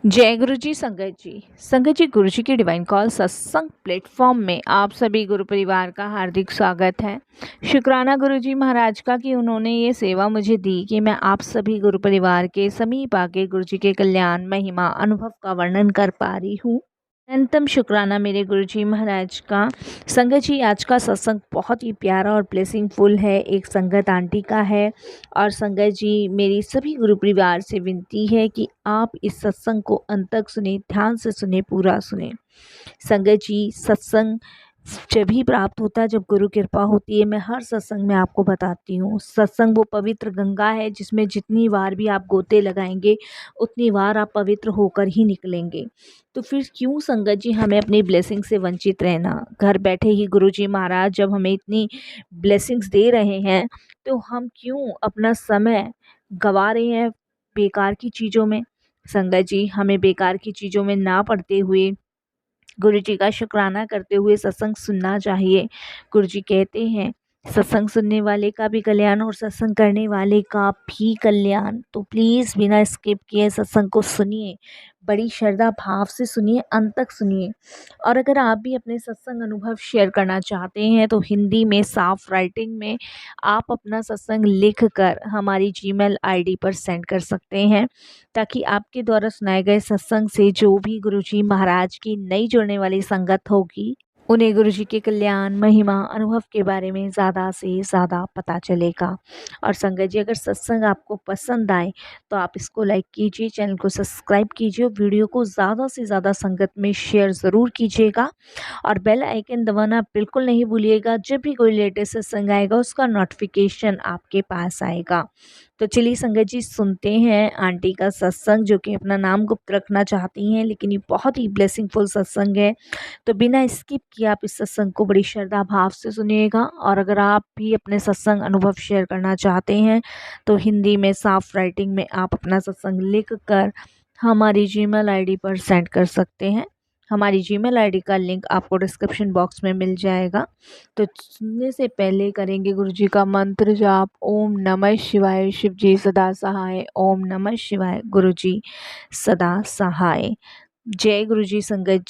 जय गुरु जी। संगत जी गुरु जी की डिवाइन कॉल सत्संग प्लेटफॉर्म में आप सभी गुरु परिवार का हार्दिक स्वागत है। शुक्राना गुरु जी महाराज का कि उन्होंने ये सेवा मुझे दी कि मैं आप सभी गुरु परिवार के समीप आके गुरु जी के कल्याण महिमा अनुभव का वर्णन कर पा रही हूँ। अनंतम शुक्राना मेरे गुरुजी महाराज का। संगत जी आज का सत्संग बहुत ही प्यारा और ब्लेसिंगफुल है। एक संगत आंटी का है और संगत जी मेरी सभी गुरु परिवार से विनती है कि आप इस सत्संग को अंत तक सुने, ध्यान से सुने, पूरा सुने। संगत जी सत्संग जब ही प्राप्त होता है जब गुरु कृपा होती है। मैं हर सत्संग में आपको बताती हूँ, सत्संग वो पवित्र गंगा है जिसमें जितनी बार भी आप गोते लगाएंगे उतनी बार आप पवित्र होकर ही निकलेंगे। तो फिर क्यों संगत जी हमें अपनी ब्लेसिंग से वंचित रहना। घर बैठे ही गुरु जी महाराज जब हमें इतनी ब्लेसिंग्स दे रहे हैं तो हम क्यों अपना समय गंवा रहे हैं बेकार की चीज़ों में। संगत जी हमें बेकार की चीज़ों में ना पड़ते हुए गुरु जी का शुक्राना करते हुए सत्संग सुनना चाहिए। गुरु जी कहते हैं सत्संग सुनने वाले का भी कल्याण और सत्संग करने वाले का भी कल्याण। तो प्लीज़ बिना स्किप किए सत्संग को सुनिए, बड़ी श्रद्धा भाव से सुनिए, अंत तक सुनिए। और अगर आप भी अपने सत्संग अनुभव शेयर करना चाहते हैं तो हिंदी में साफ राइटिंग में आप अपना सत्संग लिख कर हमारी जीमेल आईडी पर सेंड कर सकते हैं, ताकि आपके द्वारा सुनाए गए सत्संग से जो भी गुरुजी महाराज की नई जुड़ने वाली संगत होगी उन्हें गुरुजी के कल्याण महिमा अनुभव के बारे में ज़्यादा से ज़्यादा पता चलेगा। और संगत जी अगर सत्संग आपको पसंद आए तो आप इसको लाइक कीजिए, चैनल को सब्सक्राइब कीजिए और वीडियो को ज़्यादा से ज़्यादा संगत में शेयर ज़रूर कीजिएगा। और बेल आइकन दबाना बिल्कुल नहीं भूलिएगा, जब भी कोई लेटेस्ट सत्संग आएगा उसका नोटिफिकेशन आपके पास आएगा। तो चलिए संगत जी सुनते हैं आंटी का सत्संग, जो कि अपना नाम गुप्त रखना चाहती हैं, लेकिन ये बहुत ही ब्लेसिंगफुल सत्संग है। तो बिना स्किप किए आप इस सत्संग को बड़ी श्रद्धा भाव से सुनिएगा। और अगर आप भी अपने सत्संग अनुभव शेयर करना चाहते हैं तो हिंदी में साफ राइटिंग में आप अपना सत्संग लिख कर हमारी जीमेल आईडी पर सेंड कर सकते हैं। हमारी जीमेल आईडी का लिंक आपको डिस्क्रिप्शन बॉक्स में मिल जाएगा। तो सुनने से पहले करेंगे गुरु जी का मंत्र जाप। ओम नमः शिवाय, शिव जी सदा सहाय। ओम नमः शिवाय, गुरु जी सदा सहाय। जय गुरु जी। संगत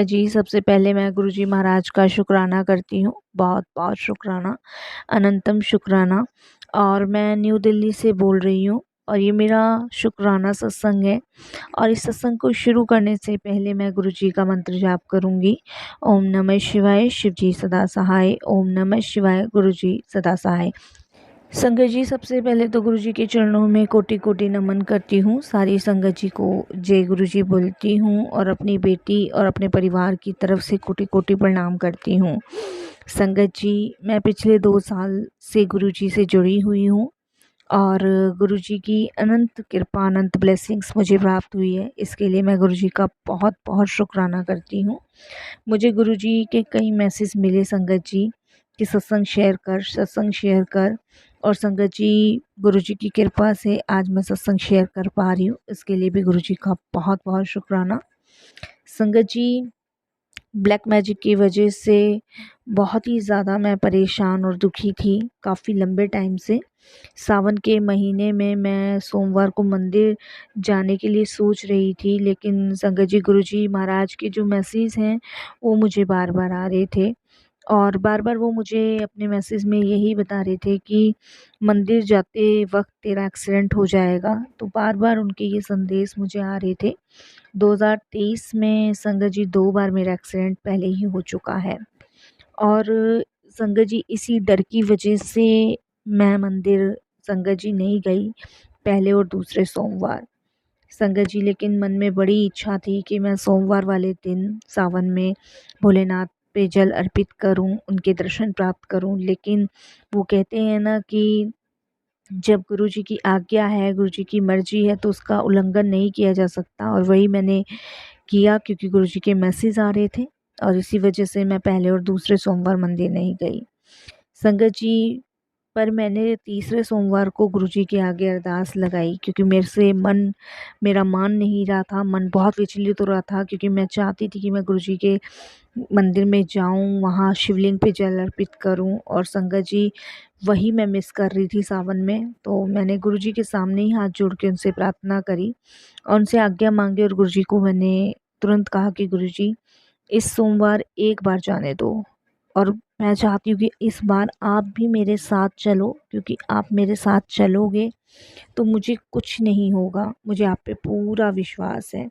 जी सबसे पहले मैं गुरु जी महाराज का शुक्राना करती हूँ, बहुत बहुत शुक्राना, अनंतम शुक्राना। और मैं न्यू दिल्ली से बोल रही हूँ और ये मेरा शुक्राना सत्संग है। और इस सत्संग को शुरू करने से पहले मैं गुरु जी का मंत्र जाप करूँगी। ओम नमः शिवाय, शिव जी सदा सहाय। ओम नमः शिवाय, गुरु जी सदा सहाय। संगत जी सबसे पहले तो गुरु जी के चरणों में कोटि कोटि नमन करती हूँ। सारी संगत जी को जय गुरु जी बोलती हूँ और अपनी बेटी और अपने परिवार की तरफ से कोटि कोटि प्रणाम करती हूँ। संगत जी मैं पिछले 2 साल से गुरु जी से जुड़ी हुई हूँ और गुरु जी की अनंत कृपा, अनंत ब्लेसिंग्स मुझे प्राप्त हुई है। इसके लिए मैं गुरु जी का बहुत बहुत शुक्राना करती हूँ। मुझे गुरु जी के कई मैसेज मिले संगत जी कि सत्संग शेयर कर। और संगत जी गुरु जी की कृपा से आज मैं सत्संग शेयर कर पा रही हूँ, इसके लिए भी गुरु जी का बहुत बहुत शुक्राना। संगत जी ब्लैक मैजिक की वजह से बहुत ही ज़्यादा मैं परेशान और दुखी थी काफ़ी लंबे टाइम से। सावन के महीने में मैं सोमवार को मंदिर जाने के लिए सोच रही थी, लेकिन संगत जी गुरुजी महाराज के जो मैसेज हैं वो मुझे बार बार आ रहे थे और बार बार वो मुझे अपने मैसेज में यही बता रहे थे कि मंदिर जाते वक्त तेरा एक्सीडेंट हो जाएगा। तो बार बार उनके ये संदेश मुझे आ रहे थे। 2023 में संगत जी 2 बार मेरा एक्सीडेंट पहले ही हो चुका है और संगत जी इसी डर की वजह से मैं मंदिर संगत जी नहीं गई पहले और दूसरे सोमवार। संगत जी लेकिन मन में बड़ी इच्छा थी कि मैं सोमवार वाले दिन सावन में भोलेनाथ पे जल अर्पित करूं, उनके दर्शन प्राप्त करूं। लेकिन वो कहते हैं ना कि जब गुरु जी की आज्ञा है, गुरु जी की मर्जी है तो उसका उल्लंघन नहीं किया जा सकता। और वही मैंने किया क्योंकि गुरु जी के मैसेज आ रहे थे और इसी वजह से मैं पहले और दूसरे सोमवार मंदिर नहीं गई। संगत जी पर मैंने तीसरे सोमवार को गुरु जी के आगे अरदास लगाई क्योंकि मेरा मान नहीं रहा था, मन बहुत विचलित हो रहा था क्योंकि मैं चाहती थी कि मैं गुरु जी के मंदिर में जाऊं, वहाँ शिवलिंग पे जल अर्पित करूं। और संगत जी वही मैं मिस कर रही थी सावन में। तो मैंने गुरुजी के सामने ही हाथ जोड़ के उनसे प्रार्थना करी और उनसे आज्ञा मांगी और गुरुजी को मैंने तुरंत कहा कि गुरुजी इस सोमवार एक बार जाने दो और मैं चाहती हूँ कि इस बार आप भी मेरे साथ चलो, क्योंकि आप मेरे साथ चलोगे तो मुझे कुछ नहीं होगा, मुझे आप पे पूरा विश्वास है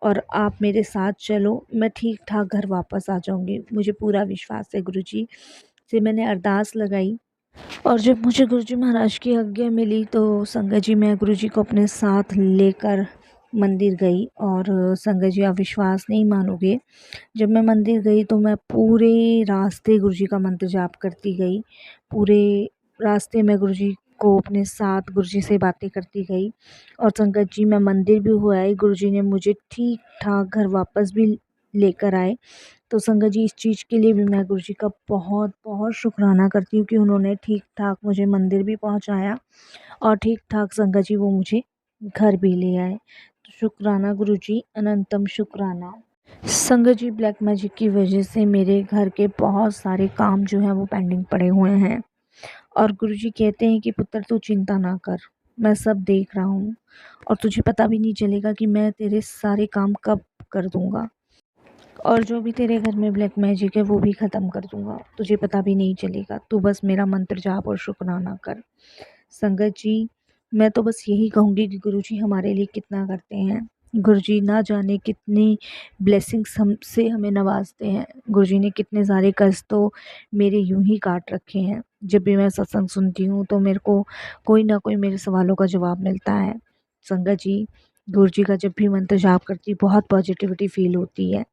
और आप मेरे साथ चलो, मैं ठीक ठाक घर वापस आ जाऊँगी, मुझे पूरा विश्वास है गुरुजी। से मैंने अरदास लगाई और जब मुझे गुरुजी महाराज की आज्ञा मिली तो संगत जी मैं गुरुजी को अपने साथ लेकर मंदिर गई। और संगत जी आप विश्वास नहीं मानोगे, जब मैं मंदिर गई तो मैं पूरे रास्ते गुरुजी का मंत्र जाप करती गई। पूरे रास्ते में गुरुजी को अपने साथ गुरुजी से बातें करती गई और संगत जी मैं मंदिर भी हो आई, गुरुजी ने मुझे ठीक ठाक घर वापस भी लेकर आए। तो संगत जी इस चीज़ के लिए भी मैं गुरुजी का बहुत बहुत शुक्राना करती हूँ कि उन्होंने ठीक ठाक मुझे मंदिर भी पहुँचाया और ठीक ठाक संगत जी वो मुझे घर भी ले आए। तो शुक्राना गुरुजी, अनंतम शुक्राना। संगत जी ब्लैक मैजिक की वजह से मेरे घर के बहुत सारे काम जो हैं वो पेंडिंग पड़े हुए हैं और गुरुजी कहते हैं कि पुत्र तू चिंता ना कर, मैं सब देख रहा हूँ और तुझे पता भी नहीं चलेगा कि मैं तेरे सारे काम कब कर दूँगा और जो भी तेरे घर में ब्लैक मैजिक है वो भी ख़त्म कर दूँगा, तुझे पता भी नहीं चलेगा, तू बस मेरा मंत्र जाप और शुक्राना कर। संगत जी मैं तो बस यही कहूँगी कि गुरुजी हमारे लिए कितना करते हैं। गुरुजी ना जाने कितनी ब्लेसिंग्स हमसे हमें नवाजते हैं। गुरुजी ने कितने सारे कष्ट तो मेरे यूं ही काट रखे हैं। जब भी मैं सत्संग सुनती हूँ तो मेरे को कोई ना कोई मेरे सवालों का जवाब मिलता है। संगत जी गुरुजी का जब भी मंत्र जाप करती बहुत पॉजिटिविटी फील होती है।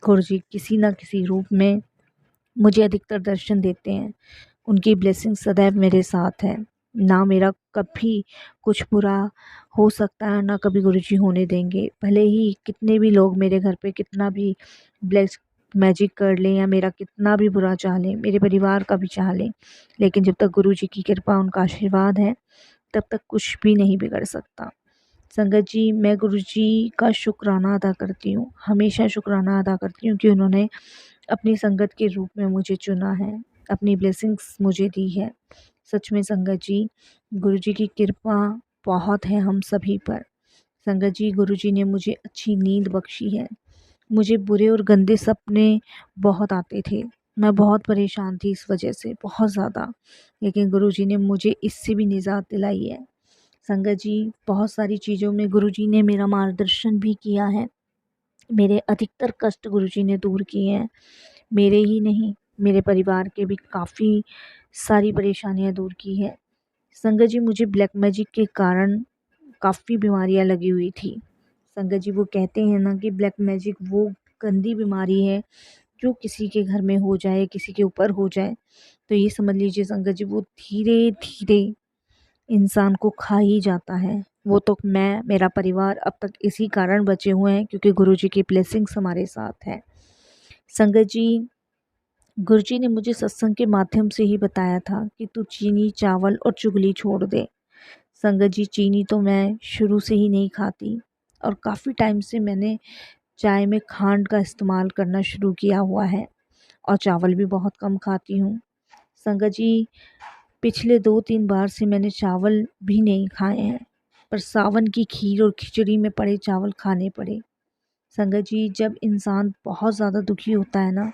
गुरुजी किसी न किसी रूप में मुझे अधिकतर दर्शन देते हैं। उनकी ब्लेसिंग सदैव मेरे साथ है। ना मेरा कभी कुछ बुरा हो सकता है, ना कभी गुरुजी होने देंगे। भले ही कितने भी लोग मेरे घर पे कितना भी ब्लेस मैजिक कर लें या मेरा कितना भी बुरा चाह लें, मेरे परिवार का भी चाह लें, लेकिन जब तक गुरुजी की कृपा, उनका आशीर्वाद है, तब तक कुछ भी नहीं बिगड़ सकता। संगत जी मैं गुरुजी का शुक्राना अदा करती हूँ, हमेशा शुक्राना अदा करती हूँ कि उन्होंने अपनी संगत के रूप में मुझे चुना है, अपनी ब्लेसिंग्स मुझे दी है। सच में संगत जी गुरुजी की कृपा बहुत है हम सभी पर। संगत जी गुरुजी ने मुझे अच्छी नींद बख्शी है। मुझे बुरे और गंदे सपने बहुत आते थे, मैं बहुत परेशान थी इस वजह से, बहुत ज़्यादा, लेकिन गुरुजी ने मुझे इससे भी निजात दिलाई है। संगत जी बहुत सारी चीज़ों में गुरुजी ने मेरा मार्गदर्शन भी किया है। मेरे अधिकतर कष्ट गुरुजी ने दूर किए हैं। मेरे ही नहीं, मेरे परिवार के भी काफ़ी सारी परेशानियां दूर की है। संगत जी मुझे ब्लैक मैजिक के कारण काफ़ी बीमारियां लगी हुई थी। संगत जी वो कहते हैं ना कि ब्लैक मैजिक वो गंदी बीमारी है जो किसी के घर में हो जाए, किसी के ऊपर हो जाए तो ये समझ लीजिए संगत जी वो धीरे धीरे इंसान को खा ही जाता है। वो तो मैं, मेरा परिवार अब तक इसी कारण बचे हुए हैं क्योंकि गुरुजी की ब्लेसिंग्स हमारे साथ है। संगत जी गुरुजी ने मुझे सत्संग के माध्यम से ही बताया था कि तू चीनी, चावल और चुगली छोड़ दे। संगत जी चीनी तो मैं शुरू से ही नहीं खाती और काफ़ी टाइम से मैंने चाय में खांड का इस्तेमाल करना शुरू किया हुआ है और चावल भी बहुत कम खाती हूँ। संगत जी पिछले 2-3 बार से मैंने चावल भी नहीं खाए हैं, पर सावन की खीर और खिचड़ी में पड़े चावल खाने पड़े। संगत जी जब इंसान बहुत ज़्यादा दुखी होता है ना,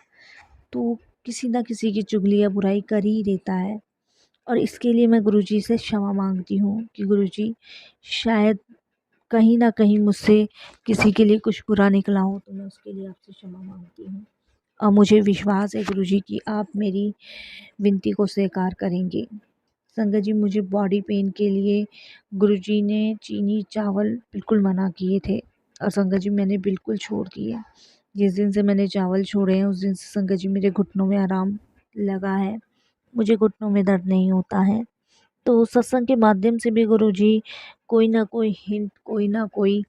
तो किसी न किसी की चुगली या बुराई कर ही देता है और इसके लिए मैं गुरुजी से क्षमा मांगती हूँ कि गुरुजी शायद कहीं न कहीं मुझसे किसी के लिए कुछ बुरा निकला हो, तो मैं उसके लिए आपसे क्षमा मांगती हूँ और मुझे विश्वास है गुरुजी कि आप मेरी विनती को स्वीकार करेंगे। संगत जी मुझे बॉडी पेन के लिए गुरुजी ने चीनी, चावल बिल्कुल मना किए थे और संगत जी मैंने बिल्कुल छोड़ दिए। जिस दिन से मैंने चावल छोड़े हैं उस दिन से संगत जी मेरे घुटनों में आराम लगा है, मुझे घुटनों में दर्द नहीं होता है। तो सत्संग के माध्यम से भी गुरुजी कोई ना कोई हिंट, कोई ना कोई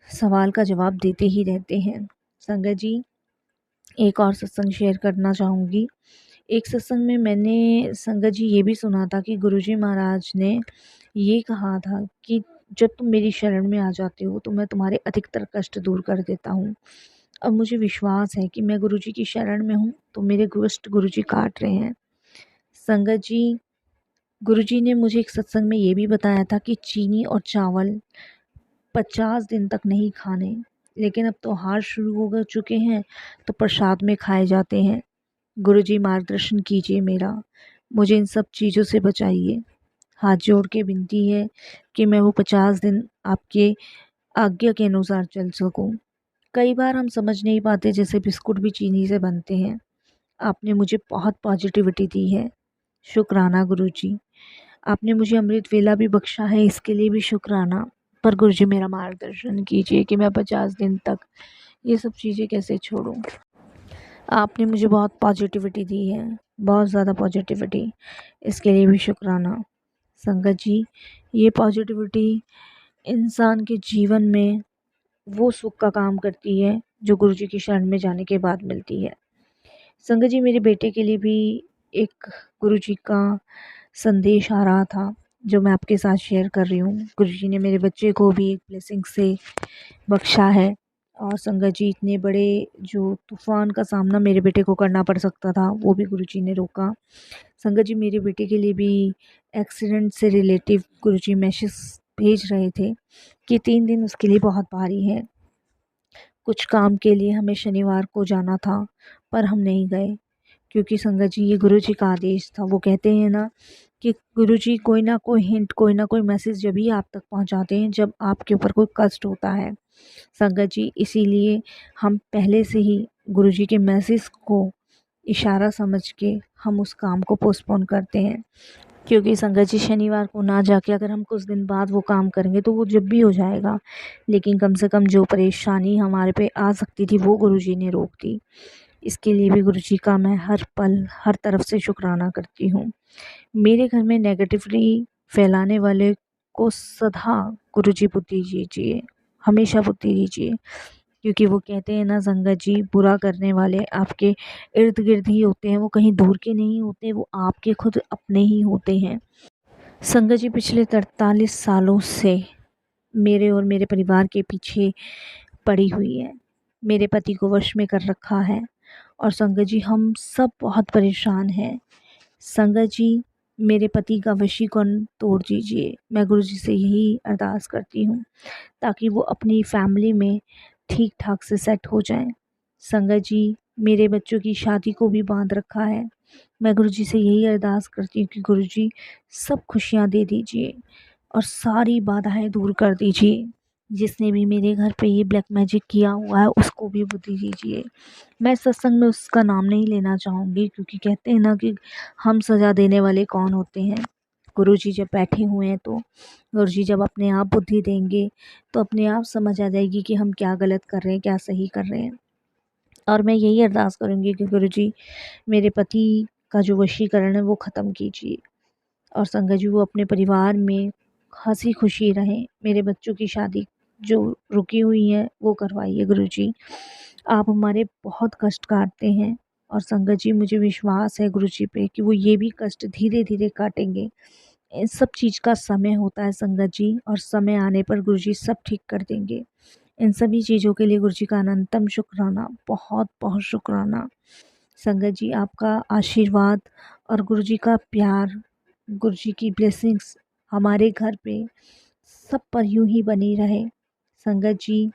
सवाल का जवाब देते ही रहते हैं। संगत जी एक और सत्संग शेयर करना चाहूँगी। एक सत्संग में मैंने संगत जी ये भी सुना था कि गुरुजी महाराज ने ये कहा था कि जब तुम मेरी शरण में आ जाते हो तो मैं तुम्हारे अधिकतर कष्ट दूर कर देता हूँ। अब मुझे विश्वास है कि मैं गुरुजी की शरण में हूँ तो मेरे कष्ट गुरुजी काट रहे हैं। संगत जी गुरुजी ने मुझे एक सत्संग में ये भी बताया था कि चीनी और चावल 50 दिन तक नहीं खाने, लेकिन अब त्योहार शुरू हो चुके हैं तो प्रसाद में खाए जाते हैं। गुरुजी मार्गदर्शन कीजिए मेरा, मुझे इन सब चीज़ों से बचाइए। हाथ जोड़ के विनती है कि मैं वो 50 दिन आपके आज्ञा के अनुसार चल सकूं। कई बार हम समझ नहीं पाते, जैसे बिस्कुट भी चीनी से बनते हैं। आपने मुझे बहुत पॉजिटिविटी दी है, शुक्राना गुरुजी। आपने मुझे अमृत वेला भी बख्शा है, इसके लिए भी शुक्राना। पर गुरुजी मेरा मार्गदर्शन कीजिए कि मैं 50 दिन तक ये सब चीज़ें कैसे छोड़ूं। आपने मुझे बहुत पॉजिटिविटी दी है, बहुत ज़्यादा पॉजिटिविटी, इसके लिए भी शुक्राना। संगत जी, ये पॉजिटिविटी इंसान के जीवन में वो सुख का काम करती है जो गुरुजी की शरण में जाने के बाद मिलती है। संगत जी, मेरे बेटे के लिए भी एक गुरुजी का संदेश आ रहा था जो मैं आपके साथ शेयर कर रही हूँ। गुरुजी ने मेरे बच्चे को भी एक ब्लेसिंग से बख्शा है। और संगत जी, इतने बड़े जो तूफ़ान का सामना मेरे बेटे को करना पड़ सकता था, वो भी गुरुजी ने रोका। संगत जी, मेरे बेटे के लिए भी एक्सीडेंट से रिलेटिव गुरुजी मैसेज भेज रहे थे कि 3 दिन उसके लिए बहुत भारी है। कुछ काम के लिए हमें शनिवार को जाना था, पर हम नहीं गए क्योंकि संगत जी ये गुरुजी का आदेश था। वो कहते हैं ना कि गुरुजी कोई ना कोई हिंट, कोई ना कोई मैसेज जब भी आप तक पहुंचाते हैं जब आपके ऊपर कोई कष्ट होता है। संगत जी, इसीलिए हम पहले से ही गुरुजी के मैसेज को इशारा समझ के हम उस काम को पोस्टपोन करते हैं। क्योंकि संगत जी, शनिवार को ना जाके अगर हम कुछ दिन बाद वो काम करेंगे तो वो जब भी हो जाएगा, लेकिन कम से कम जो परेशानी हमारे पे आ सकती थी वो गुरुजी ने रोक दी। इसके लिए भी गुरुजी का मैं हर पल हर तरफ से शुक्राना करती हूँ। मेरे घर में नेगेटिवली फैलाने वाले को सदा गुरुजी बुद्धि दीजिए, हमेशा बुद्धि दीजिए। क्योंकि वो कहते हैं ना संगत जी, बुरा करने वाले आपके इर्द गिर्द ही होते हैं, वो कहीं दूर के नहीं होते, वो आपके खुद अपने ही होते हैं। संगत जी, पिछले 43 सालों से मेरे और मेरे परिवार के पीछे पड़ी हुई है, मेरे पति को वश में कर रखा है। और संगत जी, हम सब बहुत परेशान हैं। संगत जी, मेरे पति का वशीकरण तोड़ दीजिए, मैं गुरुजी से यही अरदास करती हूँ ताकि वो अपनी फैमिली में ठीक ठाक से सेट हो जाएं। संगत जी, मेरे बच्चों की शादी को भी बांध रखा है, मैं गुरुजी से यही अरदास करती हूँ कि गुरुजी सब खुशियाँ दे दीजिए और सारी बाधाएं दूर कर दीजिए। जिसने भी मेरे घर पे ये ब्लैक मैजिक किया हुआ है उसको भी बुद्धि दीजिए। मैं सत्संग में उसका नाम नहीं लेना चाहूँगी क्योंकि कहते हैं ना कि हम सज़ा देने वाले कौन होते हैं। गुरुजी जब बैठे हुए हैं तो गुरुजी जब अपने आप बुद्धि देंगे तो अपने आप समझ आ जाएगी कि हम क्या गलत कर रहे हैं, क्या सही कर रहे हैं। और मैं यही अरदास करूँगी कि गुरुजी मेरे पति का जो वशीकरण है वो ख़त्म कीजिए और संगत जी वो अपने परिवार में हंसी खुशी रहें। मेरे बच्चों की शादी जो रुकी हुई है वो करवाइए गुरुजी। आप हमारे बहुत कष्ट काटते हैं और संगत जी मुझे विश्वास है गुरुजी पे कि वो ये भी कष्ट धीरे धीरे काटेंगे। इन सब चीज़ का समय होता है संगत जी, और समय आने पर गुरुजी सब ठीक कर देंगे। इन सभी चीज़ों के लिए गुरुजी का अनंतम शुक्राना, बहुत बहुत शुक्राना। संगत जी, आपका आशीर्वाद और गुरुजी का प्यार, गुरुजी की ब्लेसिंग्स हमारे घर पे सब पर यूं ही बनी रहे। संगत जी,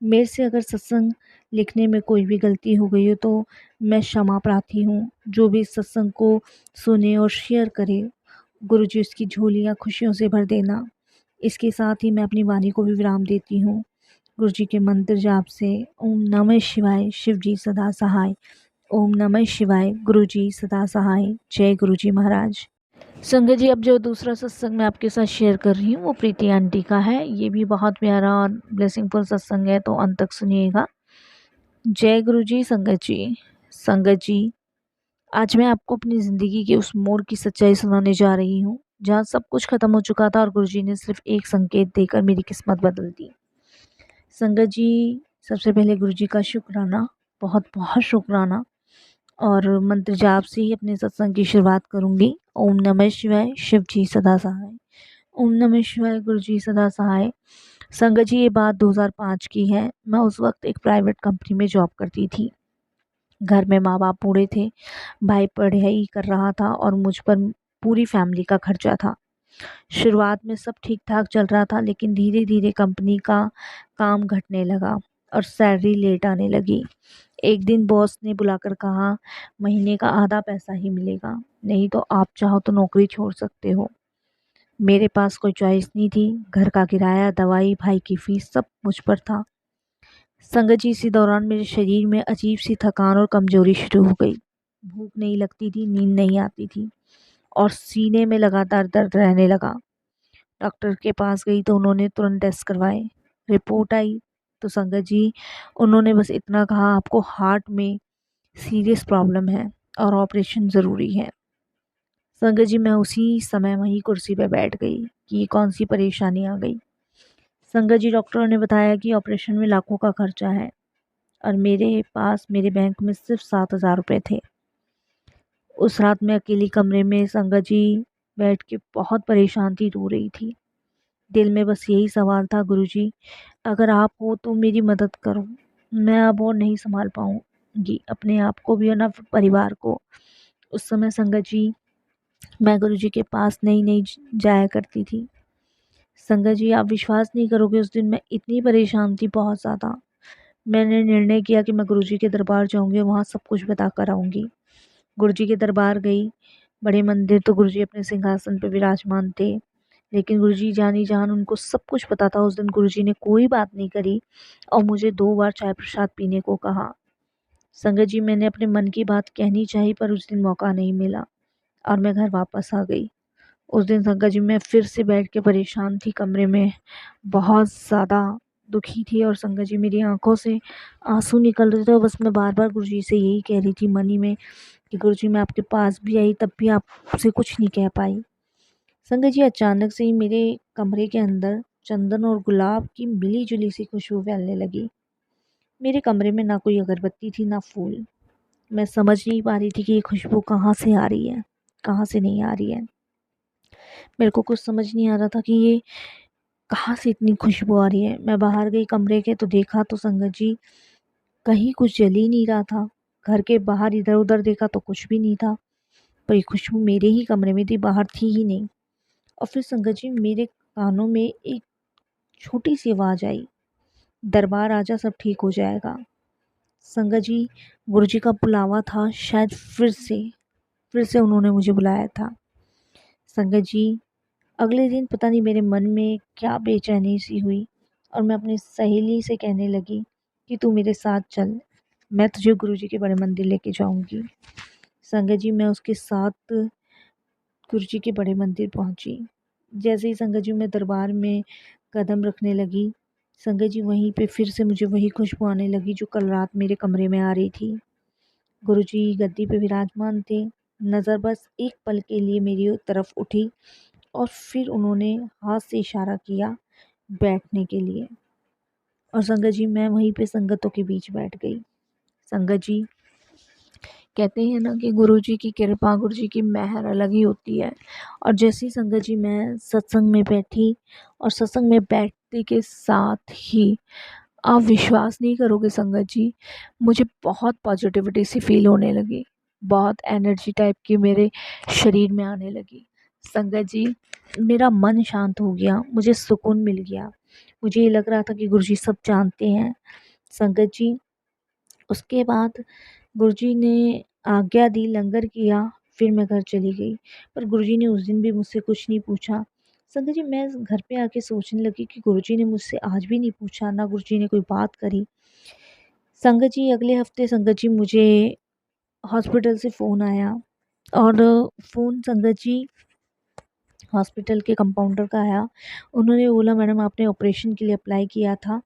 मेरे से अगर सत्संग लिखने में कोई भी गलती हो गई हो तो मैं क्षमा प्रार्थी हूँ। जो भी इस सत्संग को सुने और शेयर करे, गुरुजी उसकी झोलियाँ खुशियों से भर देना। इसके साथ ही मैं अपनी वाणी को भी विराम देती हूँ। गुरुजी के मंत्र जाप से ओम नमः शिवाय, शिव जी सदा सहाय। ओम नमः शिवाय, गुरुजी सदा सहाय। जय गुरुजी महाराज। संगत जी, अब जो दूसरा सत्संग मैं आपके साथ शेयर कर रही हूँ वो प्रीति आंटी का है। ये भी बहुत प्यारा और ब्लेसिंगफुल सत्संग है, तो अंत तक सुनिएगा। जय गुरुजी। संगत जी, संगत जी, आज मैं आपको अपनी ज़िंदगी के उस मोड़ की सच्चाई सुनाने जा रही हूँ जहाँ सब कुछ ख़त्म हो चुका था और गुरुजी ने सिर्फ एक संकेत देकर मेरी किस्मत बदल दी। संगत जी, सबसे पहले गुरुजी का शुक्राना, बहुत बहुत शुक्राना। और मंत्र जाप से ही अपने सत्संग की शुरुआत करूँगी। ओम नमः शिवाय, शिव जी सदा सहाय। ओम नमः शिवाय, गुरु जी सदा सहाय। संगत जी, ये बात 2005 की है। मैं उस वक्त एक प्राइवेट कंपनी में जॉब करती थी। घर में माँ बाप बूढ़े थे, भाई पढ़ाई कर रहा था और मुझ पर पूरी फैमिली का खर्चा था। शुरुआत में सब ठीक ठाक चल रहा था, लेकिन धीरे धीरे कंपनी का काम घटने लगा और सैलरी लेट आने लगी। एक दिन बॉस ने बुलाकर कहा, महीने का आधा पैसा ही मिलेगा, नहीं तो आप चाहो तो नौकरी छोड़ सकते हो। मेरे पास कोई चॉइस नहीं थी। घर का किराया, दवाई, भाई की फीस सब मुझ पर था। संगत जी, इसी दौरान मेरे शरीर में अजीब सी थकान और कमजोरी शुरू हो गई। भूख नहीं लगती थी, नींद नहीं आती थी और सीने में लगातार दर्द रहने लगा। डॉक्टर के पास गई तो उन्होंने तुरंत टेस्ट करवाए। रिपोर्ट आई तो संगत जी, उन्होंने बस इतना कहा, आपको हार्ट में सीरियस प्रॉब्लम है और ऑपरेशन ज़रूरी है। संगत जी, मैं उसी समय वहीं कुर्सी पर बैठ गई कि ये कौन सी परेशानी आ गई। संगत जी, डॉक्टरों ने बताया कि ऑपरेशन में लाखों का खर्चा है और मेरे पास मेरे बैंक में सिर्फ 7,000 रुपये थे। उस रात मैं अकेली कमरे में संगत जी बैठ के बहुत परेशान थी, रो रही थी। दिल में बस यही सवाल था, गुरुजी अगर आप हो तो मेरी मदद करो, मैं अब और नहीं संभाल पाऊंगी अपने आप को भी और ना परिवार को। उस समय संगत जी, मैं गुरुजी के पास नहीं जाया करती थी। संगत जी, आप विश्वास नहीं करोगे, उस दिन मैं इतनी परेशान थी, बहुत ज़्यादा। मैंने निर्णय किया कि मैं गुरुजी के दरबार जाऊंगी और वहाँ सब कुछ बता कर आऊँगी। गुरुजी के दरबार गई। बड़े मंदिर तो गुरुजी अपने सिंहासन पर विराजमान थे, लेकिन गुरुजी जानी जान, उनको सब कुछ पता था। उस दिन गुरुजी ने कोई बात नहीं करी और मुझे 2 बार चाय प्रसाद पीने को कहा। संगत जी, मैंने अपने मन की बात कहनी चाहिए, पर उस दिन मौका नहीं मिला और मैं घर वापस आ गई। उस दिन संगत जी मैं फिर से बैठ के परेशान थी कमरे में, बहुत ज़्यादा दुखी थी और संगत जी मेरी आंखों से आंसू निकल रहे थे और बस मैं बार बार गुरुजी से यही कह रही थी मन ही में कि गुरुजी, मैं आपके पास भी आई तब भी आपसे कुछ नहीं कह पाई। संगत जी, अचानक से ही मेरे कमरे के अंदर चंदन और गुलाब की मिली जुली सी खुशबू फैलने लगी। मेरे कमरे में ना कोई अगरबत्ती थी, ना फूल। मैं समझ नहीं पा रही थी कि ये खुशबू कहाँ से आ रही है, कहाँ से नहीं आ रही है। मेरे को कुछ समझ नहीं आ रहा था कि ये कहाँ से इतनी खुशबू आ रही है। मैं बाहर गई कमरे के तो देखा तो संगत जी कहीं कुछ जल ही नहीं रहा था। घर के बाहर इधर उधर देखा तो कुछ भी नहीं था, पर ये खुशबू मेरे ही कमरे में थी, बाहर थी ही नहीं। और फिर संगत जी मेरे कानों में एक छोटी सी आवाज़ आई, दरबार आजा, सब ठीक हो जाएगा। संगत जी, गुरुजी का बुलावा था, शायद फिर से उन्होंने मुझे बुलाया था। संगत जी, अगले दिन पता नहीं मेरे मन में क्या बेचैनी सी हुई और मैं अपनी सहेली से कहने लगी कि तू मेरे साथ चल, मैं तुझे गुरुजी के बड़े मंदिर लेके जाऊंगी। संगत जी, मैं उसके साथ गुरुजी के बड़े मंदिर पहुंची। जैसे ही संगत जी मैं दरबार में कदम रखने लगी, संगत जी वहीं पे फिर से मुझे वही खुशबू आने लगी जो कल रात मेरे कमरे में आ रही थी। गुरुजी गद्दी पे विराजमान थे। नज़र बस एक पल के लिए मेरी तरफ उठी और फिर उन्होंने हाथ से इशारा किया बैठने के लिए और संगत जी मैं वहीं पे संगतों के बीच बैठ गई। संगत जी, कहते हैं ना कि गुरुजी की कृपा, गुरुजी की मेहर अलग ही होती है। और जैसी संगत जी मैं सत्संग में बैठी और सत्संग में बैठते के साथ ही आप विश्वास नहीं करोगे संगत जी, मुझे बहुत पॉजिटिविटी सी फील होने लगी, बहुत एनर्जी टाइप की मेरे शरीर में आने लगी। संगत जी, मेरा मन शांत हो गया, मुझे सुकून मिल गया। मुझे ये लग रहा था कि गुरुजी सब जानते हैं। संगत जी, उसके बाद गुरुजी ने आज्ञा दी, लंगर किया, फिर मैं घर चली गई। पर गुरुजी ने उस दिन भी मुझसे कुछ नहीं पूछा। संगत जी, मैं घर पे आके सोचने लगी कि गुरुजी ने मुझसे आज भी नहीं पूछा, ना गुरुजी ने कोई बात करी। संगत जी, अगले हफ्ते संगत जी मुझे हॉस्पिटल से फ़ोन आया और फ़ोन संगत जी हॉस्पिटल के कंपाउंडर का आया। उन्होंने बोला, मैडम आपने ऑपरेशन के लिए अप्लाई किया था,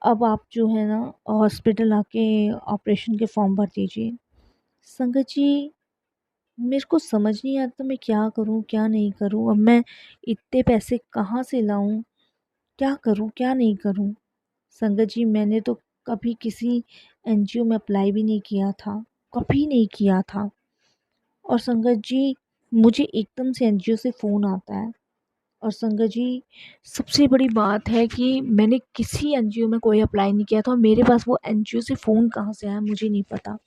अब आप जो है ना हॉस्पिटल आके ऑपरेशन के फॉर्म भर दीजिए। संगत जी, मेरे को समझ नहीं आता मैं क्या करूं क्या नहीं करूं। अब मैं इतने पैसे कहाँ से लाऊं, क्या करूं क्या नहीं करूं। संगत जी, मैंने तो कभी किसी एनजीओ में अप्लाई भी नहीं किया था, कभी नहीं किया था। और संगत जी, मुझे एकदम से एनजीओ से फ़ोन आता है। और संगत जी, सबसे बड़ी बात है कि मैंने किसी एनजीओ में कोई अप्लाई नहीं किया था और मेरे पास वो एनजीओ से फ़ोन कहाँ से आया मुझे नहीं पता।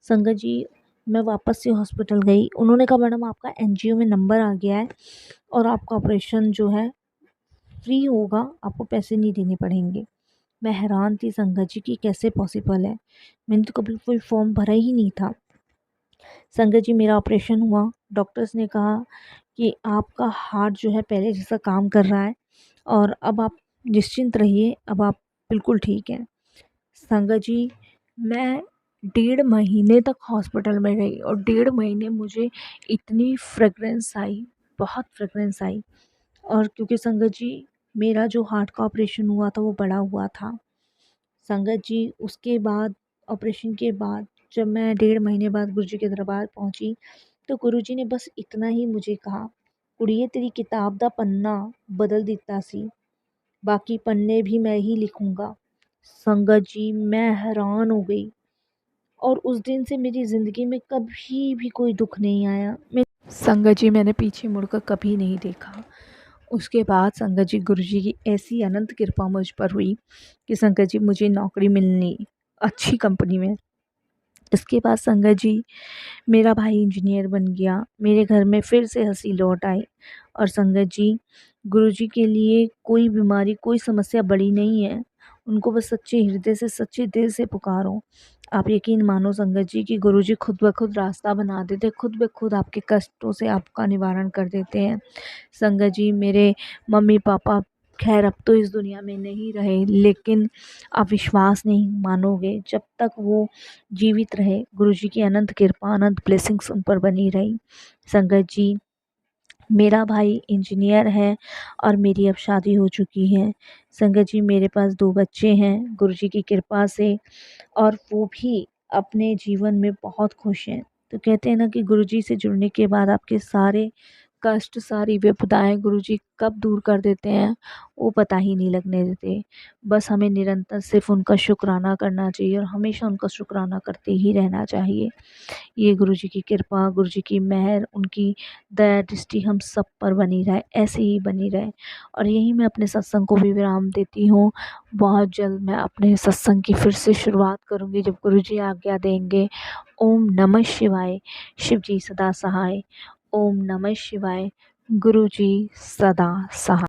संगत जी, मैं वापस से हॉस्पिटल गई। उन्होंने कहा मैडम आपका एनजीओ में नंबर आ गया है और आपका ऑपरेशन जो है फ्री होगा, आपको पैसे नहीं देने पड़ेंगे। मैं हैरान थी संगत जी कि कैसे पॉसिबल है, मैंने तो कभी कोई फॉर्म भरा ही नहीं था। संगत जी मेरा ऑपरेशन हुआ, डॉक्टर्स ने कहा कि आपका हार्ट जो है पहले जैसा काम कर रहा है और अब आप निश्चिंत रहिए, अब आप बिल्कुल ठीक हैं। संगत जी मैं 1.5 महीने तक हॉस्पिटल में रही और 1.5 महीने मुझे इतनी फ्रेगरेंस आई, बहुत फ्रेगरेंस आई। और क्योंकि संगत जी मेरा जो हार्ट का ऑपरेशन हुआ था वो बड़ा हुआ था। संगत जी उसके बाद, ऑपरेशन के बाद जब मैं 1.5 महीने बाद गुरुजी के दरबार पहुंची तो गुरुजी ने बस इतना ही मुझे कहा, कुड़िए तेरी किताब दा पन्ना बदल दिता सी, बाकी पन्ने भी मैं ही लिखूंगा। संगत जी मैं हैरान हो गई और उस दिन से मेरी ज़िंदगी में कभी भी कोई दुख नहीं आया। मैं संगत जी मैंने पीछे मुड़कर कभी नहीं देखा। उसके बाद संगत जी गुरुजी की ऐसी अनंत कृपा मुझ पर हुई कि संगत जी मुझे नौकरी मिलनी अच्छी कंपनी में। इसके बाद संगत जी मेरा भाई इंजीनियर बन गया, मेरे घर में फिर से हंसी लौट आई। और संगत जी गुरुजी के लिए कोई बीमारी, कोई समस्या बड़ी नहीं है, उनको बस सच्चे हृदय से, सच्चे दिल से पुकारो। आप यकीन मानो संगत जी कि गुरुजी खुद ब खुद रास्ता बना देते, खुद ब खुद आपके कष्टों से आपका निवारण कर देते हैं। संगत जी मेरे मम्मी पापा खैर अब तो इस दुनिया में नहीं रहे, लेकिन आप विश्वास नहीं मानोगे, जब तक वो जीवित रहे गुरुजी की अनंत कृपा, अनंत ब्लेसिंग्स उन पर बनी रही। संगत जी मेरा भाई इंजीनियर है और मेरी अब शादी हो चुकी है। संगत जी मेरे पास 2 बच्चे हैं गुरुजी की कृपा से, और वो भी अपने जीवन में बहुत खुश हैं। तो कहते हैं ना कि गुरुजी से जुड़ने के बाद आपके सारे कष्ट, सारी विपदाएं गुरुजी कब दूर कर देते हैं वो पता ही नहीं लगने देते। बस हमें निरंतर सिर्फ उनका शुक्राना करना चाहिए और हमेशा उनका शुक्राना करते ही रहना चाहिए। ये गुरुजी की कृपा, गुरुजी की मेहर, उनकी दया दृष्टि हम सब पर बनी रहे, ऐसे ही बनी रहे। और यही मैं अपने सत्संग को भी विराम देती हूँ। बहुत जल्द मैं अपने सत्संग की फिर से शुरुआत करूँगी जब गुरुजी आज्ञा देंगे। ओम नमः शिवाय। शिव जी सदा सहाय। ओम नमः शिवाय। गुरुजी सदा सहाय।